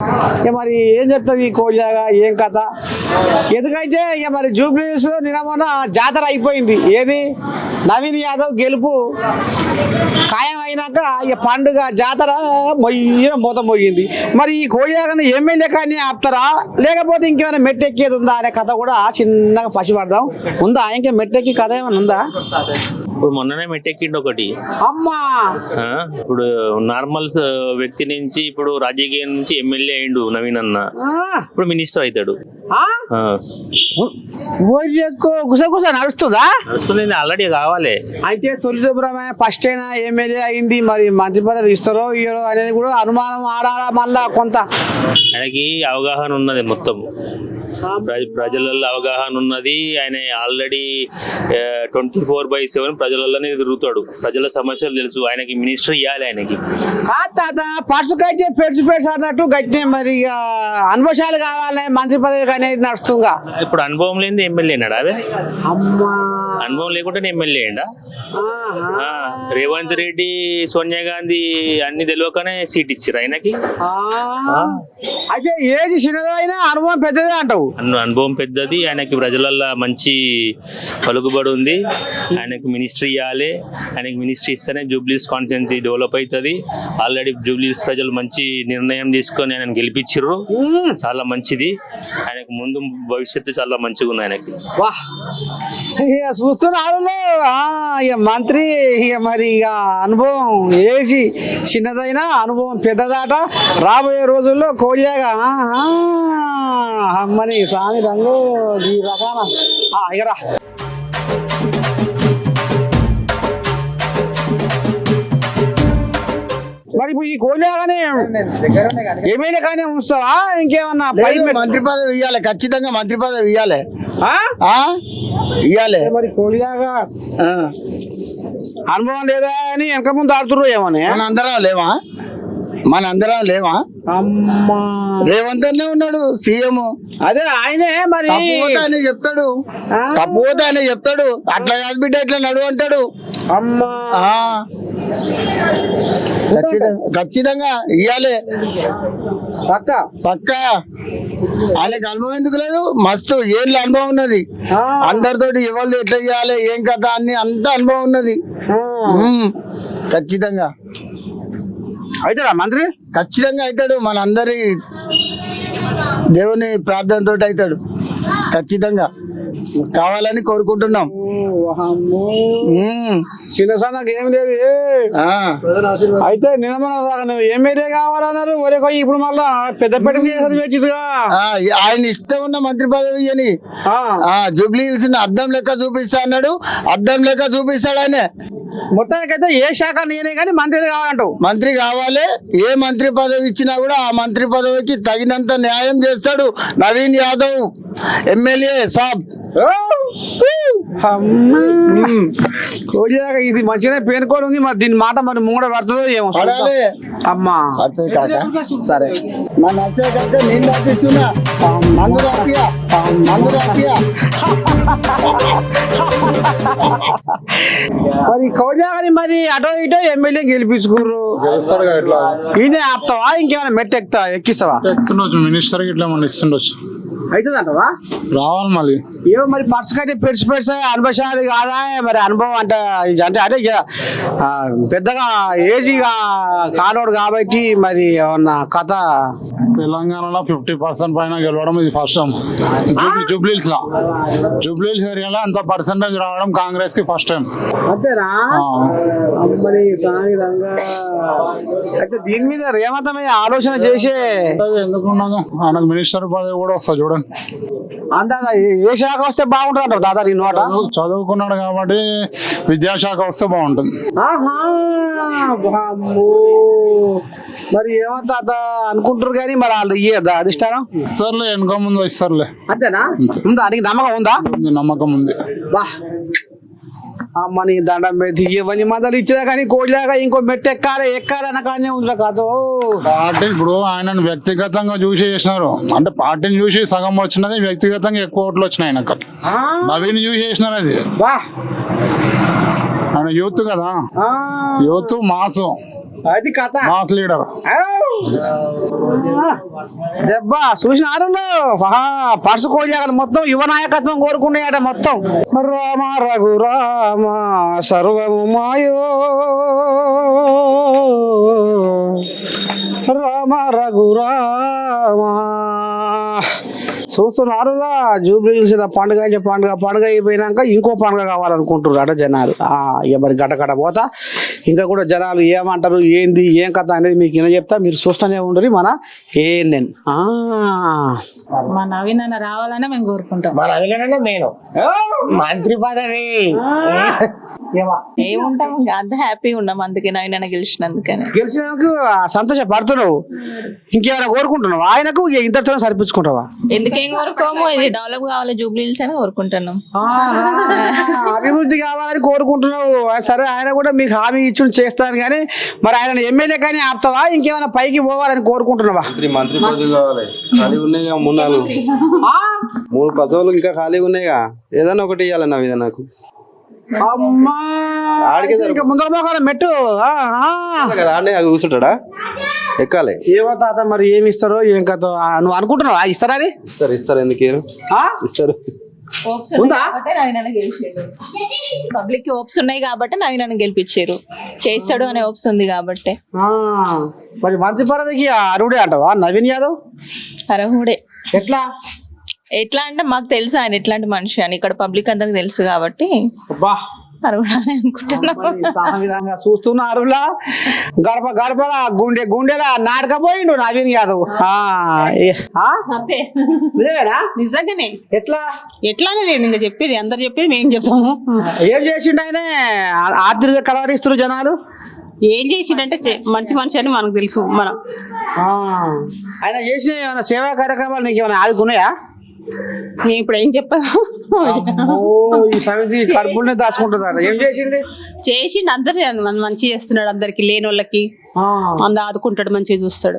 ఇక మరి ఏం చెప్తుంది ఈ కోడిలాగా ఏం కథ? ఎందుకంటే ఇక మరి జూబ్లీస్ నిన్న మొన్న జాతర అయిపోయింది. ఏది నవీన్ యాదవ్ గెలుపు ఖాయం అయినాక ఇక పండుగ జాతర మొత్తం మోగింది. మరి ఈ కోడిలాగానే ఎమ్మెల్యే కానీ ఆపుతారా లేకపోతే ఇంకేమైనా మెట్టెక్కేది ఉందా అనే కథ కూడా చిన్నగా పసిపడదాం. ఉందా ఇంకా మెట్టెక్కి కథ ఏమైనా ఉందా? ఇప్పుడు మొన్ననే మెట్టెక్కిండు ఒకటి. అమ్మా ఇప్పుడు నార్మల్ వ్యక్తి నుంచి ఇప్పుడు రాజకీయం నుంచి ఎమ్మెల్యే అయిండు నవీన్ అన్న. ఇప్పుడు మినిస్టర్ అవుతాడు. గుసగుస నడుస్తుందా? నడుస్తుంది, ఆల్రెడీ కావాలి. అయితే తొలి సుబ్రహ్మణ్యం ఫస్ట్ అయినా ఎమ్మెల్యే అయింది, మరి మంత్రి పదవి ఇస్తారో ఇయ్యరో అనేది కూడా అనుమానం ఆడాల. మళ్ళా కొంత ఆయనకి అవగాహన ఉన్నది, మొత్తం ప్రజలలో అవగాహన ఉన్నది. ఆయన ఆల్రెడీ 24/7 ప్రజలలోనే తిరుగుతాడు. ప్రజల సమస్యలు తెలుసు ఆయనకి. మినిస్టర్ ఇవ్వాలి ఆయనకి. తాత పర్సుకైతే పెడ్స్ అన్నట్టు గట్టినే మరి అనుభవాలు కావాలి, మంత్రి పదవి అనేది నడుస్తుందా? ఇప్పుడు అనుభవం లేని ఎమ్మెల్యే అన్నాడు. అదే అమ్మా, అనుభవం లేకుంటే ఎమ్మెల్యే అయిందా? రేవంత్ రెడ్డి, సోనియా గాంధీ అన్ని తెలియకనే సీట్ ఇచ్చారు ఆయనకి. అయితే ఏజ్ చిన్నదైనా అనుభవం పెద్దదే అంటావు? అనుభవం పెద్దది. ఆయనకి ప్రజలల్లో మంచి పలుకుబడి ఉంది. ఆయనకు మినిస్ట్రీ ఇవ్వాలి. ఆయనకి మినిస్ట్రీ ఇస్తేనే జూబ్లీస్ కాన్స్టిట్యున్సీ డెవలప్ అవుతుంది. ఆల్రెడీ జూబ్లీస్ ప్రజలు మంచి నిర్ణయం తీసుకొని ఆయన గెలిపించారు. చాలా మంచిది. ఆయనకు ముందు భవిష్యత్తు చాలా మంచిగా ఉంది ఆయనకి. చూస్తున్నారు ఇక మంత్రి. ఇక మరి ఇక అనుభవం ఏసి చిన్నదైనా అనుభవం పెద్దదాట. రాబోయే రోజుల్లో కోడిలాగా అమ్మని స్వామి రంగు ఈ రకాన ఇకరా. మరి ఇప్పుడు ఈ కోడిలాగానే ఎమ్మెల్యే కానీ ఉంచుతావా ఇంకేమన్నా? మంత్రి పదవి ఇవ్వాలి, ఖచ్చితంగా మంత్రి పదవి ఇవ్వాలి, ఇవ్వాలి. మరి కోడిలాగా అనుభవం లేదా అని వెనక ముందు ఆడుతున్నారు ఏమని? మన అందరం లేవా? అమ్మా, రేవంత్ అనే ఉన్నాడు సీఎం. అదే ఆయనే మరి అని చెప్తాడు, తప్పుపోతే ఆయన చెప్తాడు. అట్లా కాదు బిడ్డ, ఇట్లా నడు అంటాడు. అమ్మా, ఖచ్చితంగా ఇయ్యాలి, పక్క. ఆయనకు అనుభవం ఎందుకు లేదు? మస్తు ఏళ్ళ అనుభవం ఉన్నది. అందరితోటి ఎవరు ఎట్లా చేయాలి, ఏం కథ అని అంత అనుభవం ఉన్నది. ఖచ్చితంగా అవుతాడా మంత్రి? ఖచ్చితంగా అవుతాడు. మన అందరి దేవుని ప్రార్థనతో అవుతాడు. ఖచ్చితంగా కావాలని కోరుకుంటున్నాం. చిన్న సన్నకి ఏం లేదు. అయితే నిజమైన ఎమ్మెల్యే కావాలన్నారు. ఒరే ఇప్పుడు మళ్ళా పెద్ద పెట్టిగా ఆయన ఇష్టం ఉన్న మంత్రి పదవి అని జూబ్లీ హిల్స్ అద్దం లెక్క చూపిస్తా అన్నాడు. అద్దం లెక్క చూపిస్తాడు ఆయన. మొత్తానికైతే ఏ శాఖ నేనే కానీ మంత్రి కావాలంటావు? మంత్రి కావాలి. ఏ మంత్రి పదవి ఇచ్చినా కూడా ఆ మంత్రి పదవికి తగినంత న్యాయం చేస్తాడు నవీన్ యాదవ్ ఎమ్మెల్యే సాబ్. కోడిలాగా ఇది మంచిగానే పేనుకొని ఉంది. మరి దీని మాట మరి ముంగడ పడుతుందో ఏమో. అమ్మా పడుతుంది కాక. సరే, నచ్చే కంటే నేను దాపిస్తున్నా. మందు దాపియా, మందు దాపియా. మరి కోడిలాగని మరి అటో ఇటో ఎమ్మెల్యే గెలిపించుకుర్రు. ఈయన ఆపుతావా ఇంకేమైనా మెట్టెక్తా ఎక్కిస్తావా? ఎక్కిండొచ్చు, మినిస్టర్ ఇట్లా మనం ఇస్తుండొచ్చు. అవుతుందంటవా? రావాలి మళ్ళీ. ఏమో మరి పర్సు కట్టి పెడిచి అనుభవాలు కాదా మరి? అనుభవం అంటే అంటే పెద్దగా ఏజీ కానోడు కాబట్టి మరి ఏమన్నా కథ. తెలంగాణలో 50% పైన గెలవడం ఇది ఫస్ట్ టైం. జూబ్లీహిల్స్ ఏరియాలో అంత పర్సెంటేజ్ రావడం కాంగ్రెస్ కి ఫస్ట్ టైం. అంతేనా? మరి అయితే దీని మీద రేవంత్ మీద ఆలోచన చేసే ఎందుకున్నదో ఆయనకు మినిస్టర్ పదవి కూడా వస్తుంది చూడండి. అంటే ఏ శాఖ వస్తే బాగుంటుంది అంటారు దాదా? నీ నోట చదువుకున్నాడు కాబట్టి విద్యాశాఖ వస్తే బాగుంటుంది. మరి ఏమంతా అనుకుంటారు కానీ మరి వాళ్ళు ఇయ్యదా అధిష్టానం? ఇస్తారులే, వెనక ముందు ఇస్తారులే. అంతేనా? ఉందా? నీకు నమ్మకం ఉందా? నమ్మకం ఉంది. అమ్మ నీ దండం పెడితే ఇవన్నీ మందలు ఇచ్చినా కానీ కోడిలాగా ఇంకో మెట్టు ఎక్కాలన్న కానీ ఉందిరా కాదు. పార్టీ ఇప్పుడు ఆయనను వ్యక్తిగతంగా చూసి చేసినారు. అంటే పార్టీని చూసి సగం వచ్చినది, వ్యక్తిగతంగా ఎక్కువ ఓట్లు వచ్చినాయి ఆయనకు. నవీన్ చూసి చేసినారు. అది ఆయన యూత్ కదా, యూత్ మాసు. అది కథ మాస్ లీడర్. దెబ్బా చూసినారు పర్సు కోజాగలు మొత్తం యువ నాయకత్వం కోరుకున్నాయట మొత్తం. రామ రఘు రామ సర్వము మాయో రామ రఘు రామ. చూస్తున్నారుగా జూబ్లీహిల్స్ పండుగ అంటే పండుగ అయిపోయినాక ఇంకో పండుగ కావాలనుకుంటున్నారు అట జనాలు. ఇక మరి గడ్డ పోతా ఇంకా కూడా జనాలు ఏమంటారు ఏంది ఏం కథ అనేది మీకు ఏమో చెప్తా, మీరు చూస్తూనే ఉండరు మన ఏఎన్ఎన్. మా నవీన్ అన్న రావాలని మేము కోరుకుంటాం. మన అవిలేనంటే నేను మంత్రి పదవి ఏముంటాం ఇంకా అంత హ్యాపీగా ఉన్నాం, అందుకే నవీన్ అన్న గెలిచినందుకని. గెలిచినందుకు సంతోషపడుతున్నావు, ఇంకేమైనా కోరుకుంటున్నావు ఆయనకు ఇంతటితో సరిపించుకుంటావా? ఎందుకేం కోరుకోము, ఇది డెవలప్ కావాలి జూబ్లీహిల్స్ అని కోరుకుంటున్నాం. అభివృద్ధి కావాలని కోరుకుంటున్నావు. సరే ఆయన కూడా మీకు హామీ ఇచ్చి చేస్తాను కానీ మరి ఆయన ఎమ్మెల్యే కానీ ఆపుతావా, ఇంకేమైనా పైకి పోవాలని కోరుకుంటున్నావా? మంత్రి పదవి కావాలి, ఖాళీ ఉన్నాయిగా 3 పదవులు ఇంకా ఖాళీగా ఉన్నాయిగా, ఏదన్నా ఒకటి ఇవ్వాలి నవీద నాకు. అమ్మా ఆడికే ఇంకా ముందర మోకాల మెట్టు కదా ఆడనే కూర్చుంటాడా, ఎక్కాలి. ఏమో తాత మరి ఏమి ఇస్తారో ఏం కథ నువ్వు అనుకుంటున్నావా ఇస్తారని? ఇస్తారు ఎందుకు ఇస్తారు. పబ్లిక్ కి హోప్స్ ఉన్నాయి కాబట్టి నవీన్ అన్న గెలిపించారు, చేస్తాడు అనే హోప్స్ ఉంది కాబట్టి. మరి మంత్రి పదవికి అరుడే అంటావా నవీన్ యాదవ్? అర్హుడే. ఎట్లా అంటే మాకు తెలుసు ఆయన ఎట్లాంటి మనిషి అని, ఇక్కడ పబ్లిక్ అందరికి తెలుసు కాబట్టి అర్హుడే అనుకుంటున్నాం. చూస్తున్నారు గడప గుండెలా నాటకపోయిండు నవీన్ యాదవ్. నిజంగానే ఎట్లానే లేదు ఇంకా చెప్పేది, అందరు చెప్పేది మేము చెప్తాము. ఏం చేసిండు ఆయన? ఆర్థిక కలవరిస్తున్నారు జనాలు. ఏం చేసిండంటే మంచి మనిషి అని మనకు తెలుసు. మనం ఆయన చేసిన ఏమైనా సేవా కార్యక్రమాలు నీకు ఏమైనా ఆదుకున్నాయా? నేను ఇప్పుడు ఏం చెప్పాను, ఈ సమితి కడుపులనే దాచుకుంటుందా? ఏం చేసిండు అందరు మంచిగా చేస్తున్నాడు, అందరికి లేని వాళ్ళకి అందరు ఆదుకుంటాడు, మంచిగా చూస్తాడు.